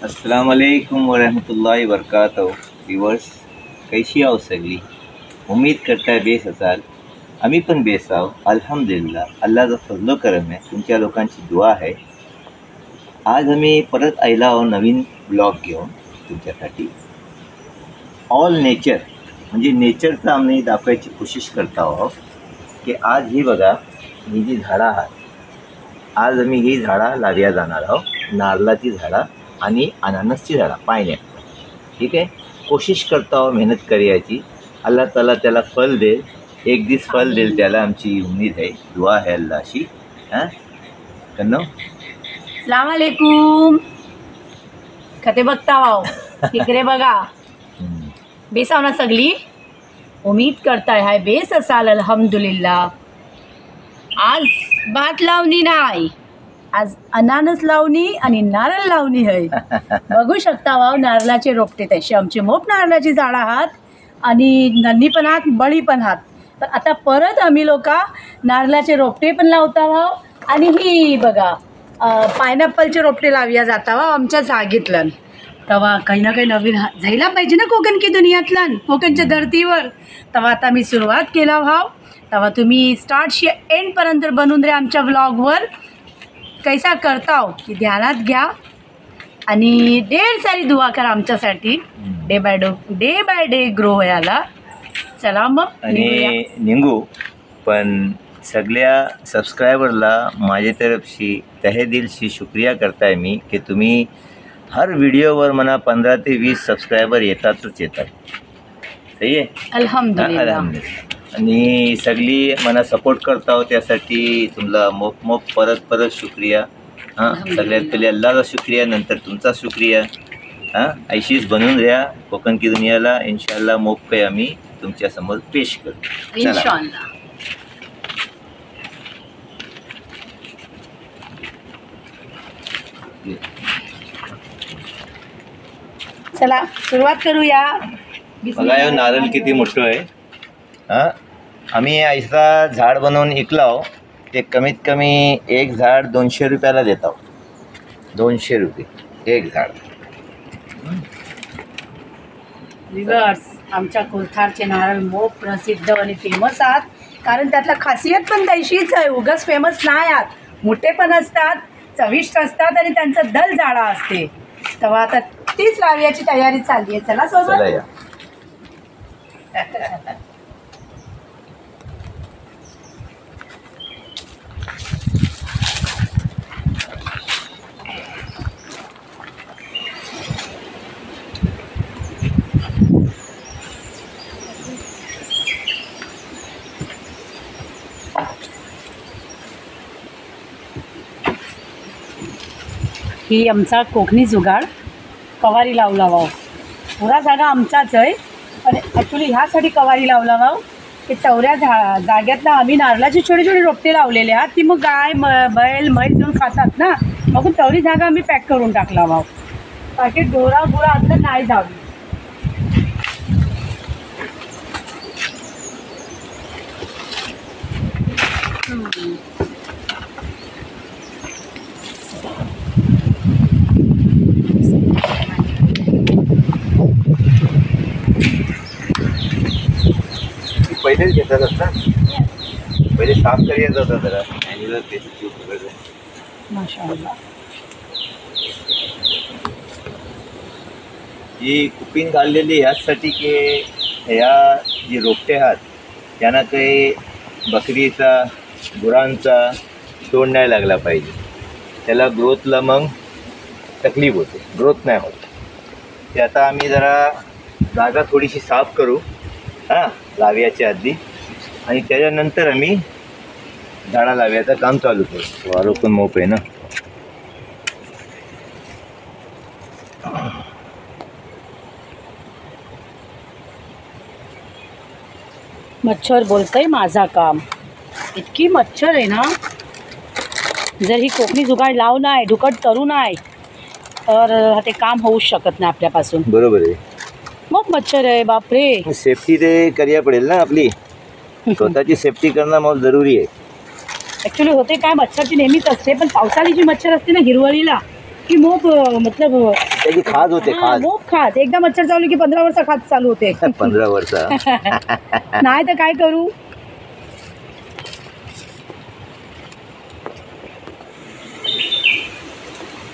अस्सलाम वालेकुम वरहमतुल्लाहि वबरकातुहू। व्यूअर्स, कैसी आओ सगळी? उम्मीद करता है बेस असाल। आम्ही पण बेस आहो अल्हम्दुलिल्लाह। अल्लाहचा फजलो करम आहे, तुमच्या लोकांची दुआ आहे। आज आम्ही परत आयला आहो नवीन ब्लॉग घेऊन तुमच्यासाठी। ऑल नेचर म्हणजे नेचरचं आम्ही दाखवायची कोशिश करत आहोत की आज ही बघा, ही जी झाडं आहात, आज आम्ही ही झाडं लावया जाणार आहोत। नारळाची झाडं आणि अननसची झाडं, पायनॅपल। ठीक आहे, कोशिश करता आहोत मेहनत करायची। अल्लाह ताला त्याला फल देईल, एक दिवस फल देईल त्याला, आमची उम्मीद आहे, दुआ है अल्लाहशी। हां कन्नो, अस्सलाम वालेकुम। खते बघता वाव इकडे बघा, बेसाव ना सगळी? उम्मीद करताय हाय बेस असाल अल्हम्दुलिल्लाह। आज भात लावणी नाही, आज अनानस लावणी आणि नारळ लावणी आहे। बघू शकता वाव, नारळाचे रोपटे तसे आमचे मोप नारळाची झाडं आहात आणि नन्ही पण आहात, बळी पण आहात। तर आता परत आम्ही लोक नारळाचे रोपटे पण लावता वाव आणि ही बघा पायनॅपलचे रोपटे लावूया जाता वा आमच्या जागेतलं। तेव्हा काही ना काही नवीन जायला पाहिजे ना कोकण की दुनियातलं, कोकणच्या धर्तीवर। तेव्हा आता मी सुरुवात केला भाव, तेव्हा तुम्ही स्टार्टशी एंडपर्यंत बनवून रे आमच्या व्लॉगवर कैसा करताव की ध्यानात घ्या आणि ढेर सारी दुआ करा आमच्यासाठी, डे बाय डे ग्रो व्हायला। चला मग आणि निघू। पण सगळ्या सबस्क्रायबरला माझ्या तरफशी तहे दिलशी शुक्रिया करताय मी की तुम्ही हर व्हिडिओवर म्हणा 15 ते 20 सबस्क्रायबर येतातच येतात। सही आहे, अल्हम्दुलिल्लाह। आणि सगळी मला सपोर्ट करता हो, त्यासाठी तुमला मोप परत शुक्रिया। हां, सगळ्यात पहिले अल्लाहचा शुक्रिया, नंतर तुमचा शुक्रिया। हां, ऐशीच बनवून द्या कोकण की दुनियाला। इंशाल्लाह मोप काही आम्ही तुमच्यासमोर पेश करू इंशाल्लाह। चला सुरुवात करूया। बघा हे नारळ किती मोठं आहे। हां, आम्ही ऐसा झाड बनवून इकलाव, ते कमीत कमी एक झाड 200 रुपयाला देत आहोत। 200 रुपये एक झाड। व्ह्यूअर्स, आमच्या कोलथारचे नारळ मोप प्रसिद्ध आणि फेमस आहात, कारण त्यातला खासियत पण तशीच आहे, उगाच फेमस नाही आहात। मोठे पण असतात, चविष्ट असतात आणि त्यांचं दल जाडा असते। तेव्हा आता तीच लावयाची तयारी चालली आहे। चला सोबत। ही आमचा कोकणी जुगाड कवारी लावला वाव। पुरा जागा आमचाच आहे, पण ॲक्च्युली ह्यासाठी कवारी लावला वाव की तेवढ्या जाग्यातला आम्ही नारळाचे छोटे छोटे रोपटे लावलेले आहात, ती मग गाय बैल म्हैस घेऊन खातात ना, मग तेवढी जागा आम्ही पॅक करून टाकला वाव, ताकी डोरा गुरा आतलं नाही जावी। पहिलेच घेतात ना, पहिले साफ करायचं होतं जरा मॅन्युअल ते माशाअल्लाह। ही कुपिंग घाललेली ह्याचसाठी की ह्या जी रोपटे आहात त्यांना काही बकरीचा गुरांचा तोंड नाही लागला पाहिजे, त्याला ग्रोथला मग तकलीफ होते, ग्रोथ नाही होत। ते आता आम्ही जरा जागा थोडीशी साफ करू हां लाव्याच्या आधी, आणि त्याच्यानंतर आम्ही झाडा लाव्याचं काम चालू करू। वारो पण मोप आहे ना। मच्छर बोलतंय माझा काम, इतकी मच्छर आहे ना, जर ही कोकणी जुगाड लाव नाही, ढुकट करू नाही तर ते काम होऊच शकत नाही आपल्यापासून। बरोबर आहे, मग मच्छर आहे बापरे। सेफ्टी ते करायला पडेल ना, आपली स्वतःची सेफ्टी करणं मग जरुरी आहे। ॲक्च्युली होते काय, मच्छरची नेहमीच असते, पण पावसाळी जी मच्छर असते ना हिरवळीला, की मोप मतलब त्याची खाज होते, हा, खाज. मोप खात एकदा मच्छर चावली की 15 वर्ष खात चालू होते 15 वर्ष. नाही तर काय करू.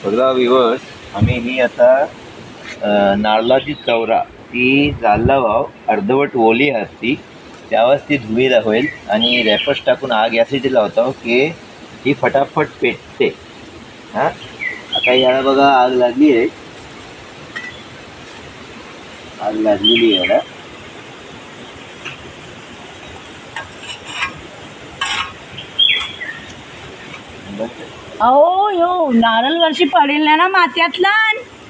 बघा विवर्स, आम्ही ही आता नारळाची चवरा ती जाल्ला वाव अर्धवट ओली असती त्यावेळेस ती धुवी होईल आणि रॅपर्स टाकून आग यासाठी लावतो की ही फटाफट पेटते. हां, आता याला बघा आग लागली आहे, आग लागलेली आहे याला. अहो यो नारळ वर्षी पडेल ना मात्यातला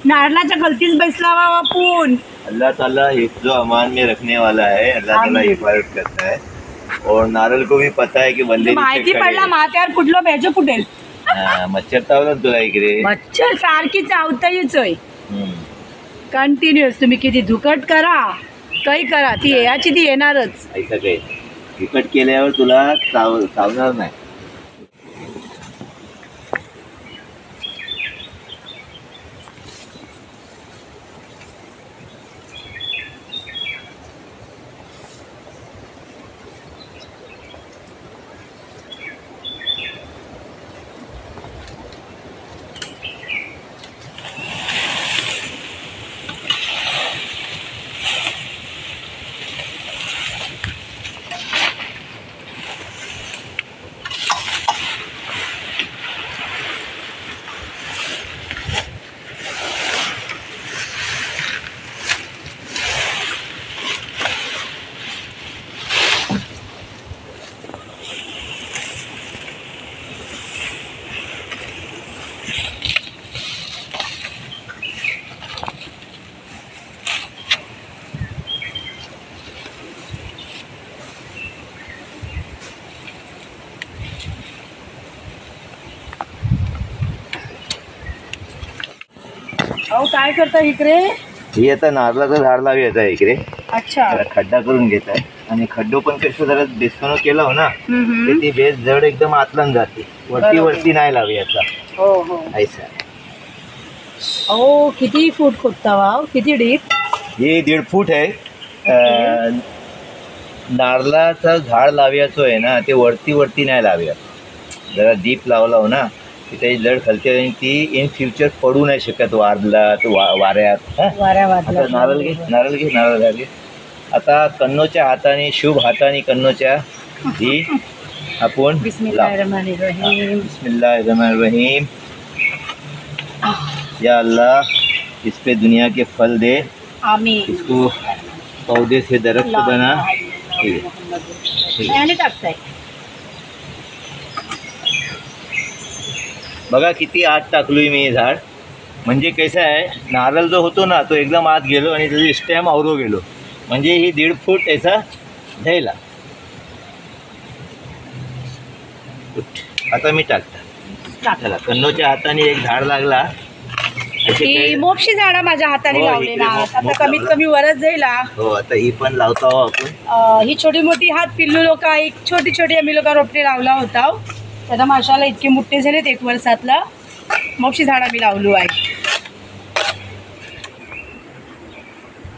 नारळाच्या गलतीच बैसलावा आपण. अल्लाह ताला हिफ्ज़ो अमान में रखने वाला है, अल्लाह ताला हिफाजत करता है. और नारळ को भी पता है की बंदे माहिती पडला मात्यावर कुठलं बेजो फुटेल. मच्छर चावला ना तुला इकडे. मच्छर सारखी चावतायच होय हम्म. कंटिन्युअस. तुम्ही किती धुकट करा काही करा ती याची ती येणारच. ऐसा काही तिखट केल्यावर तुला चावणार नाही. अहो काय करता इकडे. ही आता नारळाचं झाड लावी येत आहे इकडे. अच्छा. त्याला खड्डा करून घेत आहे आणि खड्डो पण कसं जरा बेसकनो केला हो ना तर ती बेस जड एकदम आतलन जाते, वरती वरती नाही लावी याचा. हो हो. ऐसा अहो किती फूट खोदता वाव, किती डीप. हे 1.5 फूट आहे. नारळाचं झाड लावायचं आहे ना ते वरती वरती नाही लावूया, जरा डीप लावला हो ना की त्याची जड खालते आणि ती इन फ्युचर पडू नाही शकत वारला वाऱ्यात. आता नारळ घे, नारळ घे, नारळ घे. आता कन्नोच्या हाताने, शुभ हाताने कन्नोच्या ही आपण बिस्मिल्लाहिर्रहमानिर्रहीम. बिस्मिल्लाहिर्रहमानिर्रहीम. या अल्लाह इस पे दुनिया के फल दे, आमीन. इसको पौधे से दरख्त बना. ठीक आहे. आणि टाकताय. बघा किती आत टाकलोय मी हे झाड. म्हणजे कसं आहे, नारळ जो होतो ना तो एकदम आत गेलो आणि त्याची स्टेम आवरो गेलो, म्हणजे ही 1.5 फूट याचा झाला. आता मी टाकता. चला, कन्नोच्या हाताने एक झाड लागला. ही मोक्षी झाडं माझ्या हाताने हो, लावले ना, इकडे आता मोप कमीत लावला. कमी वरच जाईल. हो, आता ही पण लावतो आहो आपण. ही छोटी मोठी हात पिल्लू लोक, एक छोटी छोटी आम्ही लोक रोपटे लावला होता. त्याला माशाला इतके मोठे झालेत 1 वर्षातला. मोक्षी झाड आम्ही लावलो आहे.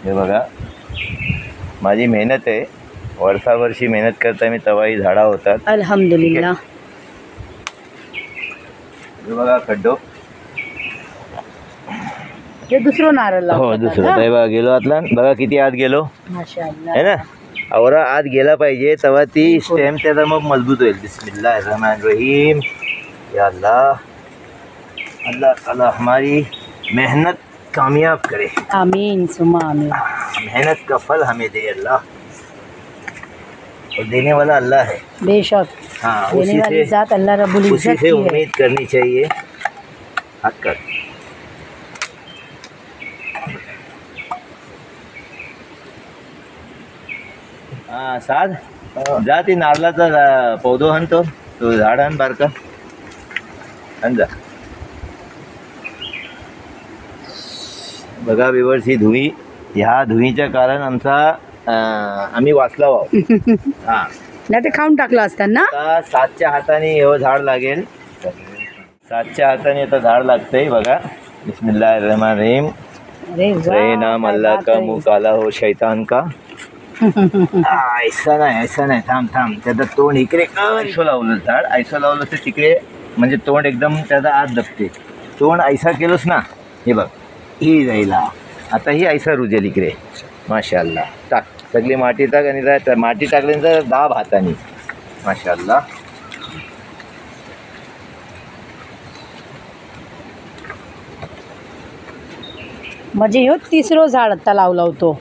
हे बघा माझी मेहनत आहे, वर्षावर्षी मेहनत करता मी तवा ही झाडा होतात. अल्हम्दुलिल्लाह. हे बघा खड्डो. हे दुसरं नारळ हो, दुसरं ते बघा गेलो आतला. बघा किती आत गेलो माशाअल्लाह. है ना. आवरा आत गेला पाहिजे तेव्हा ती स्टेम त्याचा मग मजबूत होईल. बिस्मिल्लाहिर्रहमानिर्रहीम. या अल्लाह, अल्लाह ताला हमारी मेहनत कामयाब करे. आमीन सुमा आमीन. मेहनत का फल हमें दे अल्लाह, और देने वाला अल्लाह है. बेशक हाँ, देने उसी वाली से जात अल्लाह रब्बुल उसी इज्जत से की है. उम्मीद करनी चाहिए. हाथ कर. हाँ साध जा ती नारळाचा पौधो हन तो झाड हन बारका हन जा. बघा विवर्स, ही धुई, ह्या धुईच्या कारण आमचा आम्ही वाचला वाव. हां, नाही ते खाऊन टाकलं असतं ना. आता 7च्या हाताने हे झाड लागेल. सातच्या हाताने आता झाड लागतंय बघा. बिस्मिल्लाहिर्रहमानिर्रहीम. अरे सही नाम अल्लाह का मुँह काला हो शैतान का. ऐसा नाही थांब त्याचं तोंड इकडे ऐसं लावलं झाड, ऐसं लावलं तर तिकडे म्हणजे तोंड एकदम त्याचा आत दबते. तोंड ऐसा केलंस ना, हे बघ ही जाईला आता ही ऐसा रुजेल इकडे. माशाअल्लाह. टाक सगळी माती टाक आणि माती टाकल्यानंतर दाब हाताने. माशाअल्लाह. म्हणजे ह्यो तिसरो झाड आता लावला होतो.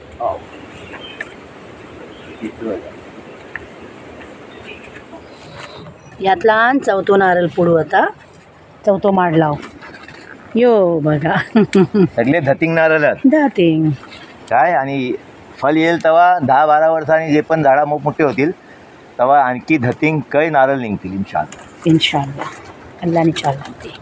यातला चौथो नारळ पुढू आता चौथो माड लाव. यो बघा सगळे धतिंग नारळ दातिंग काय. आणि फल येईल तेव्हा 10-12 वर्षांनी जे पण झाडा मोठमोठे होतील तेव्हा आणखी धतिंग कै नारळ निघतील इन्शाअल्लाह. इन्शाअल्लाह. अल्लाहने चालवते.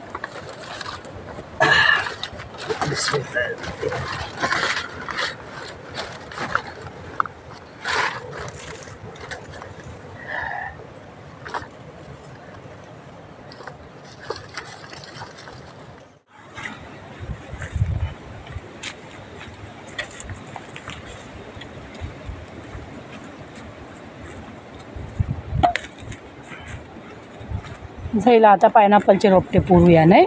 झाला आता पायनॅपलचे रोपटे पुरूया नाही.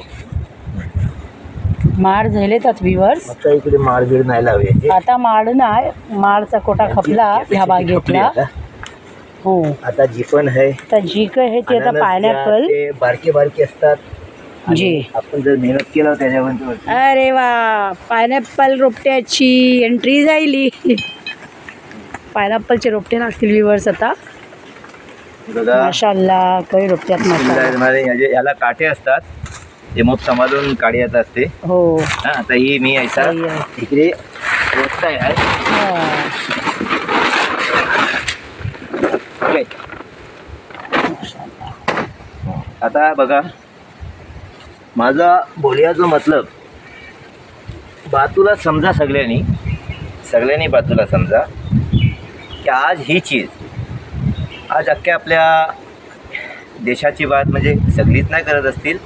माड झाले त्यात विवर्स. आता इकडे माळगीड नाही लावूया. आता माड नाही, माडचा कोटा खपला ह्या बागेतला. हो आता जी पण आहे आता जी काय आहे ते आता पायनॅपल बारके असतात. जी आपण जर मेहनत केलं त्याच्यावर. अरे वा पायनॅपल रोपट्याची एंट्री झाली. पायनॅपलचे रोपटे लागतील विवर्स आता. माशाअल्लाह काही रोपट्यात माशाअल्लाह. याला काटे असतात ते मग सांभाळून काढायचं असते. हो आता ही मी ऐसा इकडे रोजताय आहे. आता बघा माझा बोलण्याचा मतलब बाजूला समजा सगळ्यांनी बाजूला समजा की आज ही चीज आज अख्ख्या आपल्या देशाची बात म्हणजे सगळीच नाही करत असतील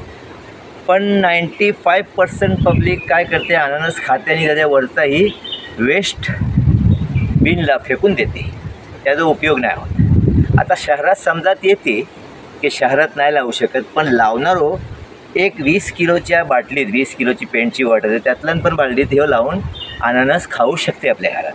पण 95% पब्लिक काय करते अननस खाते आणि त्याच्या वरचाही वेस्ट बिनला फेकून देते. त्याचा उपयोग नाही होत. आता शहरात समजात येते की शहरात नाही लावू शकत पण लावणारो एक 20 किलोच्या बाटलीत 20 किलोची पेंटची बॉटल आहे त्यातलं पण बाटलीत हे लावून अननस खाऊ शकते आपल्या घरात.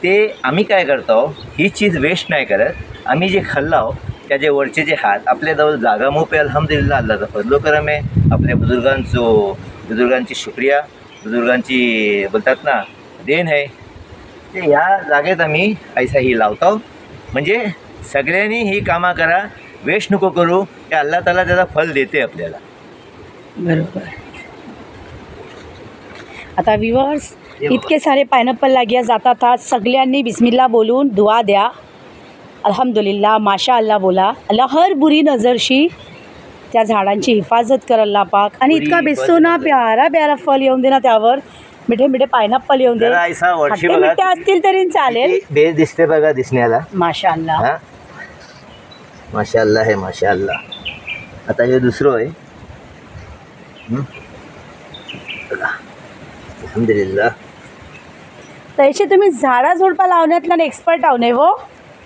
ते आम्ही काय करतो ही चीज वेस्ट नाही करत. आम्ही जे खाल्लाव त्याचे वरचे जे हात आपल्याजवळ जागा मोपे अल्हम्दुलिल्लाह अल्लाहचा फजलो करम आहे. आपल्या बुजुर्गांची शुक्रिया बुजुर्गांची बोलतात ना देण आहे. ते ह्या जागेत आम्ही ऐसा ही लावतो. म्हणजे सगळ्यांनी ही कामा करा वेस्ट नको करू. ते अल्लाह ताला त्याचा फल देते आपल्याला. बरोबर. आता व्ह्यूअर्स इतके सारे पायनॅपल लाग्या जातात आज सगळ्यांनी बिस्मिल्ला बोलून दुआ द्या. अल्हम्दुलिल्लाह माशाअल्लाह बोला. अल्लाह हर बुरी नजरशी त्या झाडांची हिफाजत कर अल्लाह पाक. आणि इतका बेसतो ना प्यारा फल येऊन दे ना त्यावर मिठे मिठे पायनॅपल येऊन दे. मिठे असतील तरी चालेल. बेस दिसते बघा दिसण्याला. माशाअल्लाह माशाअल्लाह आहे माशाअल्लाह. आता हे दुसरं आहे. अल्हम्दुलिल्लाह. तसे तुम्ही झाडा झुडपा लावण्यातला एक्सपर्ट आहो नाही हो.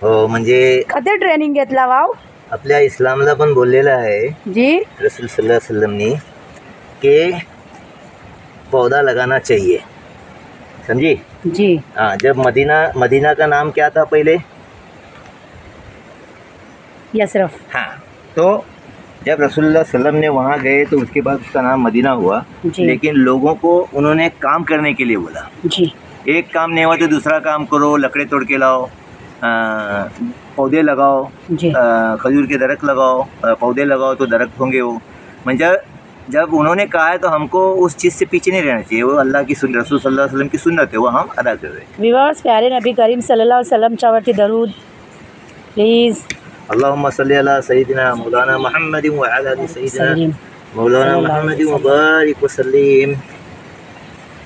हो म्हणजे कधी ट्रेनिंग घेतला वाव. आपल्या इस्लामला पण बोललेलं आहे जी रसूल सल्लल्लाहु अलैहि वसल्लम ने कि पौधा लगाना चाहिए. समझी जी. हाँ. जब मदीना का नाम क्या था पहले यसरफ. हाँ. तो जब रसूलुल्लाह सल्लम ने वहाँ गए तो उसके बाद उसका नाम मदीना हुआ. लेकिन लोगों को उन्होंने काम करने के लिए बोला. जी. एक काम नहीं हुआ तो दूसरा काम करो. लकड़े तोड़ के लाओ पौधे लगाओ. खजूर के दरख्त लगाओ पौधे लगाओ तो दरख्त होंगे वो. म्हणजे जब उन्होंने कहा है तो हमको उस चीज़ से पीछे नहीं रहना चाहिए. वो अल्लाह की रसूल सल्लल्लाहु अलैहि वसल्लम की सुन्नत है वो हम अदा कर रहे हैं. व्यूअर्स प्यारे नबी करीम सल्लल्लाहु अलैहि वसल्लम च्यावरती दरूद प्लीज. अल्लाहुम्मा सल्ली अला सय्यिदिना मौलाना मुहम्मद व अला आलि सय्यिदिना मौलाना मुहम्मद व बारिक व सल्लिम.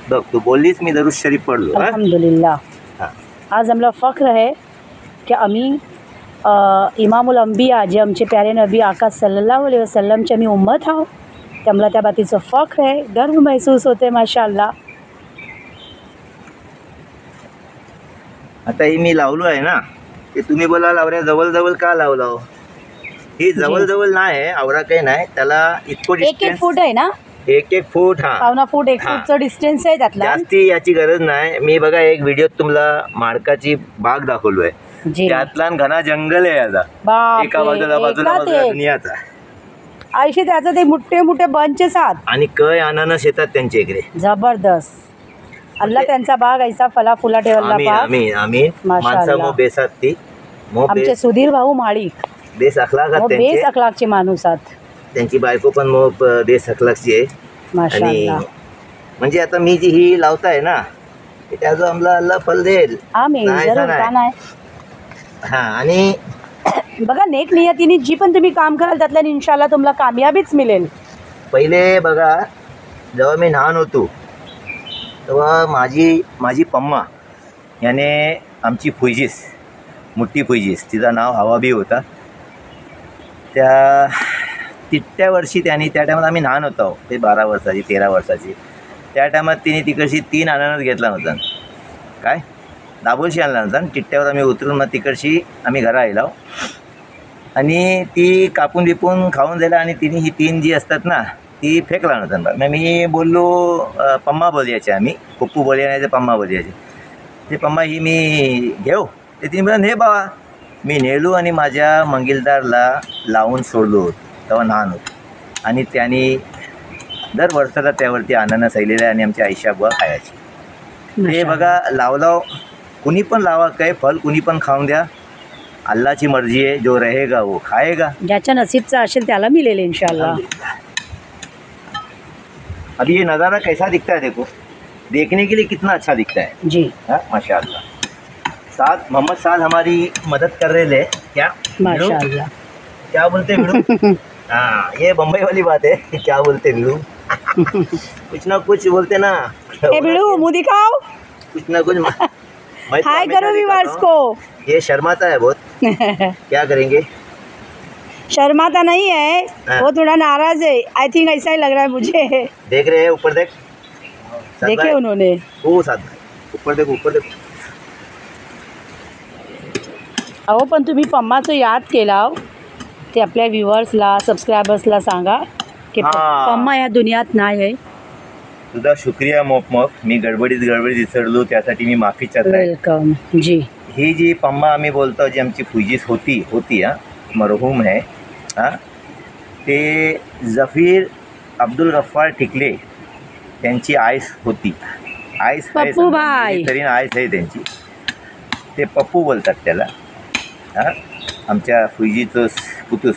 बघ तू बोललीस मी दरूद शरीफ पढ़लो. अल्हम्दुलिल्लाह. आज आम्हाला फख्र है की आम्ही इमामुल अंबिया जे आमचे प्यारे नबी आका सल्लल्लाहु अलैहि वसल्लमचे आम्ही उम्मत आहोत. त्यामुळे त्या बातीचं फख्र आहे, गर्व महसूस होते माशाअल्लाह. आता ही मी लावलो आहे ना, ते तुम्ही बोला लावऱ्या जवळ जवळ का लावलं. ही जवळ जवळ नाही, आवरा काही नाही, त्याला इतकं एक डिस्टन्स फूट आहे ना, 1 फूट. हा, पावणा फूट 1 हा. फूटचं डिस्टन्स आहे त्यातला. जास्ती याची गरज नाही. मी बघा एक व्हिडिओ तुम्हाला माडकाची बाग दाखवलोय, जी त्यातला घना जंगल आहे याचा, बापरे, एका बाजूला बाजूला एकात बाजूला एक. दुनियाचा. आयुष्य त्याचं ते मोठे मोठे बंचेस आहात, आणि कय अननस येतात त्यांच्या इकडे. जबरदस्त. अल्लाह त्यांचा बाग ऐसा फला फुला ठेवला आम्ही बाग. आम्ही आम्ही माशाअल्लाह. माणसा मो बेसात ती मो आमचे सुधीर भाऊ माळीक बेस अखलाक बेस त्यांचे. अखलाकचे माणूस आहात त्यांची बायको पण मो बेस अखलाकची आहे. आणि माशाअल्लाह. म्हणजे आता मी जी ही लावताय ना, ते त्याचं आम्हाला अल्लाह फल देईल. आम्ही नाही जरूर नाही. का नाही. हा, आणि बघा नेक नियतीने जी पण तुम्ही काम कराल त्यातल्या इन्शाल्लाह तुम्हाला कामयाबीच मिळेल. पहिले बघा, जेव्हा मी लहान होतो तेव्हा माझी पम्मा याने आमची फुईजीस, मोठी फुईजीस, तिचं नाव हवाबी होता. त्या वर्षी त्याने, त्या टायमात आम्ही लहान होतो, ते 12 वर्षाची 13 वर्षाची, त्या टायमात तिने तिकडची 3 अननस घेतला नव्हता, काय दाबोलशी आणला नव्हता. टिट्ट्यावर आम्ही उतरून मग तिकडची आम्ही घरा आलो आणि ती कापून बिपून खाऊन झाला. आणि तिने ही 3 जी असतात ना ती फेकला नव्हता. मग मी बोललो पम्मा बोलायचे, आम्ही पप्पू बोलायचे, पम्मा बोलायचे. ते पम्मा ही मी घेऊ, ते तिने मला ने बाबा. मी नेलो आणि माझ्या मंगिलदारला लावून सोडलो, तेव्हा लहान होतो. आणि त्याने दर वर्षाला त्यावरती अननस आलेला आणि आमच्या आईशा बुवा खायची. ते बघा, लावलाव कुणी पण लावा, काय फल कुणी पण खाऊन द्या, अल्लाहची मर्जी आहे, जो रहेगा वो खाएगा. ज्याच्या नसीबचा असेल त्याला मिळेल इंशाल्लाह. अभी ये नज़ारा कैसा दिखता है, देखो, देखने के लिए कितना अच्छा दिखता है. जी हाँ, माशाअल्लाह. साथ मोहम्मद साद हमारी मदद कर रहे थे. क्या माशाअल्लाह. क्या बोलते भिड़ू. हाँ, ये बम्बई वाली बात है. क्या बोलते भिड़ू. कुछ ना कुछ बोलते ना. ए बिड़ू मुंह दिखाओ, कुछ ना कुछ. मैं तो हाय हमेशा करो दिखाता व्यूअर्स हूँ. को. ये शर्माता है बहुत. क्या करेंगे. शर्माता नहीं है, हाँ. वो थोड़ा नाराज है. आई थिंक ऐसा ही लग रहा है मुझे. देख रहे हैं ऊपर, देख. साथ देखे भाई. उन्होंने. वो साथ भाई. ऊपर देखो, ऊपर देखो. अहो पण तुम्ही पम्माचं याद केला, ते आपल्या व्ह्युअर्सला सबस्क्रायबर्सला सांगा की हा. पम्मा या दुनियात नाही आहे. तुझा शुक्रिया मोप. मी गडबडीत विसरलो, त्यासाठी मी माफी चाहता आहे. वेलकम. जी ही जी पम्मा आम्ही बोलतो, जी आमची फुजीस होती हां, मरहूम आहे. हां, ते जफीर अब्दुल गफ्फार टिकले त्यांची आईस होती. आईस आहे, पप्पू भाई. तरी आईस आहे त्यांची. ते पप्पू बोलतात त्याला. हां, आमच्या फुजीचं पुतूस.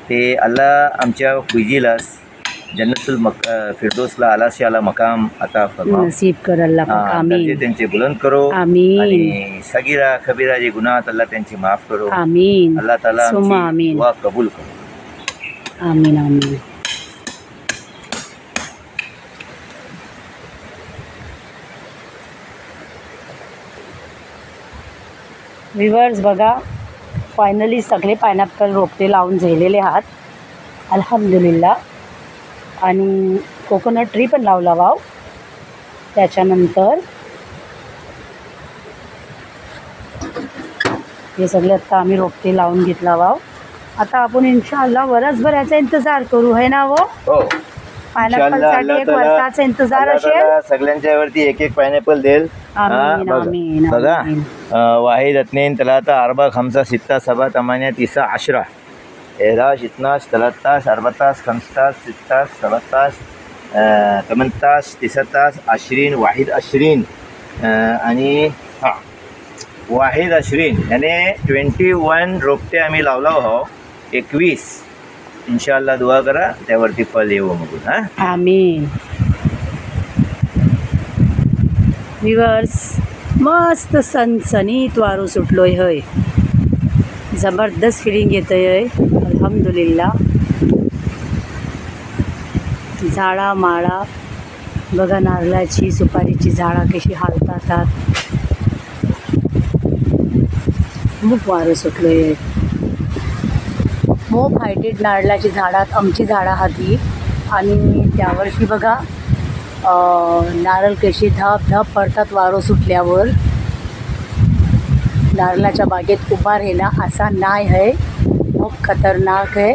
ते अल्लाह आमच्या फुजीला जन्नतुल फिरदौसला आला मकाम आता फरमाव. नसीब कर अल्लाह पाक. हाँ, आमीन दर्जे त्यांचे बुलंद करो. आमीन आणि सगीरा खबीरा जे गुनाह अल्लाह त्यांची माफ करो. आमीन अल्लाह ताला सुम्मा आमची आमीन दुआ कबूल करो. आमीन आमीन. व्ह्युअर्स बघा, फायनली सगळे पायनॅपल रोपटे लावून झालेले आहात अल्हम्दुलिल्लाह. आणि कोकोनट ट्री पण लावला वाव. त्याच्यानंतर हे सगळे आता आम्ही रोपटे लावून घेतला वाव. आता आपण इंशाअल्लाह वरसभर याचा इंतजार करू, है ना. वो हो, पायनॅपलसाठी एक वर्षाचा इंतजार अल्लाह असेल. ताला सगळ्यांच्या वरती एक एक पायनॅपल देईल. आमीन बघा. आमीन बघा, आमीन. वाहिद अतनीन तलाता अरबा खमसा सित्ता सबा तमानिया तिसा अशरा एहदाश इतनाश तलत्ताश अरबताश खमसताश सित्ताश सबताश तमनताश तिसताश अशरीन वाहिद अशरीन आणि हां वाहिद अशरीन याने 21 रोपटे आम्ही लावला हो. 21 इंशाअल्लाह दुआ करा, त्यावरती फल येऊ मग. हां, आमीन. व्ह्युअर्स, मस्त सणसणीत वारू सुटलोय हय. जबरदस्त फिलिंग येतंय हय अल्हम्दुलिल्लाह. झाडा माळा बघा, नारळाची सुपारीची झाडा कशी हालतात. खूप वारं सुटलोय हय. मोप हायटेड नारळाची झाडात आमची झाडा हाती आणि त्यावर्षी बघा नारळ कशी धाप धाप पडतात वारो सुटल्यावर. नारळाच्या बागेत उभा राहणं असा नाही आहे, खूप खतरनाक आहे,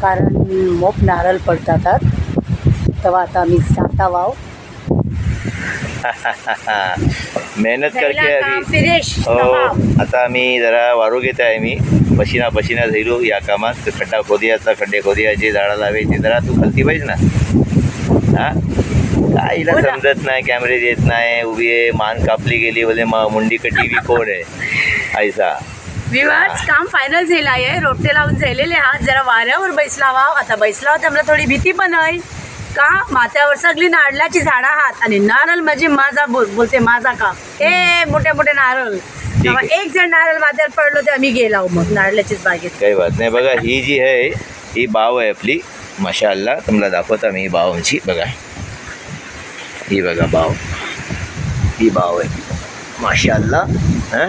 कारण मोप नारळ पडतात. तेव्हा आता आम्ही जाता वाव मेहनत करके अभी फिनिश. हो. आता आम्ही जरा वारू घेत आहे. मी पशिना झालो या कामात. खड्डा खोदियाचा, खड्डे खोदियाचे, झाडं लावायचे. जरा तू खालती पाहिजे ना. हां काहीला हो ना. समजत नाही, कॅमेरे देत नाही, उभी आहे, मान कापली गेली बोले मुंडी का टी व्ही कोण आहे ऐसा. विवाज काम फायनल झालं आहे. रोटे लावून झालेले आहात. जरा वाऱ्यावर बैसला वाव. आता बैसला होता मला थोडी भीती पण आहे, का माथ्यावर सगळी नारळाची झाडं आहात आणि नारळ म्हणजे माझा बोलते माझा का हे मोठे मोठे नारळ. तेव्हा एक जण नारळ माथ्यावर पडलो ते आम्ही गेलो मग नारळाचीच बागेत. काही बात नाही. बघा ही जी आहे ही बाव आहे आपली. माशाअल्लाह तुम्हाला दाखवता मी ही बाव आमची. बघा ही बघा बाव, ही बाव आहे माशाअल्लाह. हां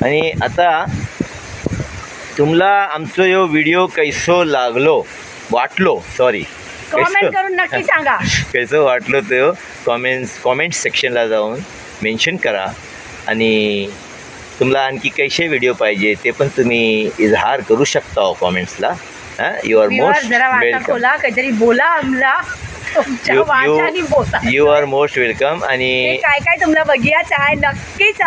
आणि आता तुम्हाला आमचो यो व्हिडिओ कैसो लागलो वाटलो सॉरी कमेंट करून नक्की सांगा कैसं वाटलं तो कॉमेंट सेक्शनला जाऊन मेन्शन करा. आणि तुम्हाला आणखी कैसे व्हिडिओ पाहिजे ते पण तुम्ही इजहार करू शकता हो कॉमेंट्सला. हां यू आर मोस्ट जरा वाटा वेलकम. खोला, काहीतरी बोला आम्हाला तुमच्या वाचाने बोला. You are most welcome. आणि काय काय तुम्हाला बघियाचं आहे नक्कीच.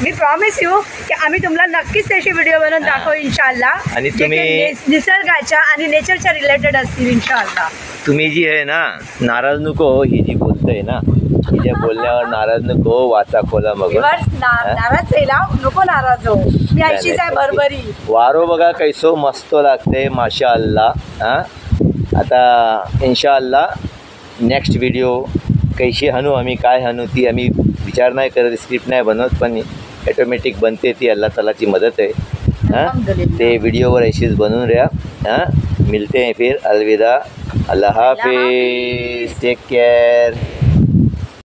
मी प्रॉमिस यू की आम्ही तुम्हाला नक्कीच त्याची व्हिडिओ बनवून दाखवू इंशाल्लाह. आणि जे तुम्ही काही निसर्गाच्या आणि नेचरच्या रिलेटेड असतील इंशाल्लाह. तुम्ही जी आहे ना नाराज नको ही जी बोलतंय ना हिच्या बोलण्यावर नाराज नको. वाचा खोला मग नाराज नको नाराज हो. मी अशीच आहे भरभरी. वारो बघा कैसो मस्त लागते माशाअल्लाह. हां आता इन्शाअल्लाह नेक्स्ट व्हिडिओ कैशी हाणू आम्ही काय हाणू ती आम्ही विचार नाही करत, स्क्रिप्ट नाही बनवत, पण ॲटोमॅटिक बनते ती. अल्लाह तालाची मदत आहे. हां ते व्हिडिओवर अशीच बनवून रहा. हां मिलते हैं फिर. अलविदा. अल्लाह हाफिज. Take care.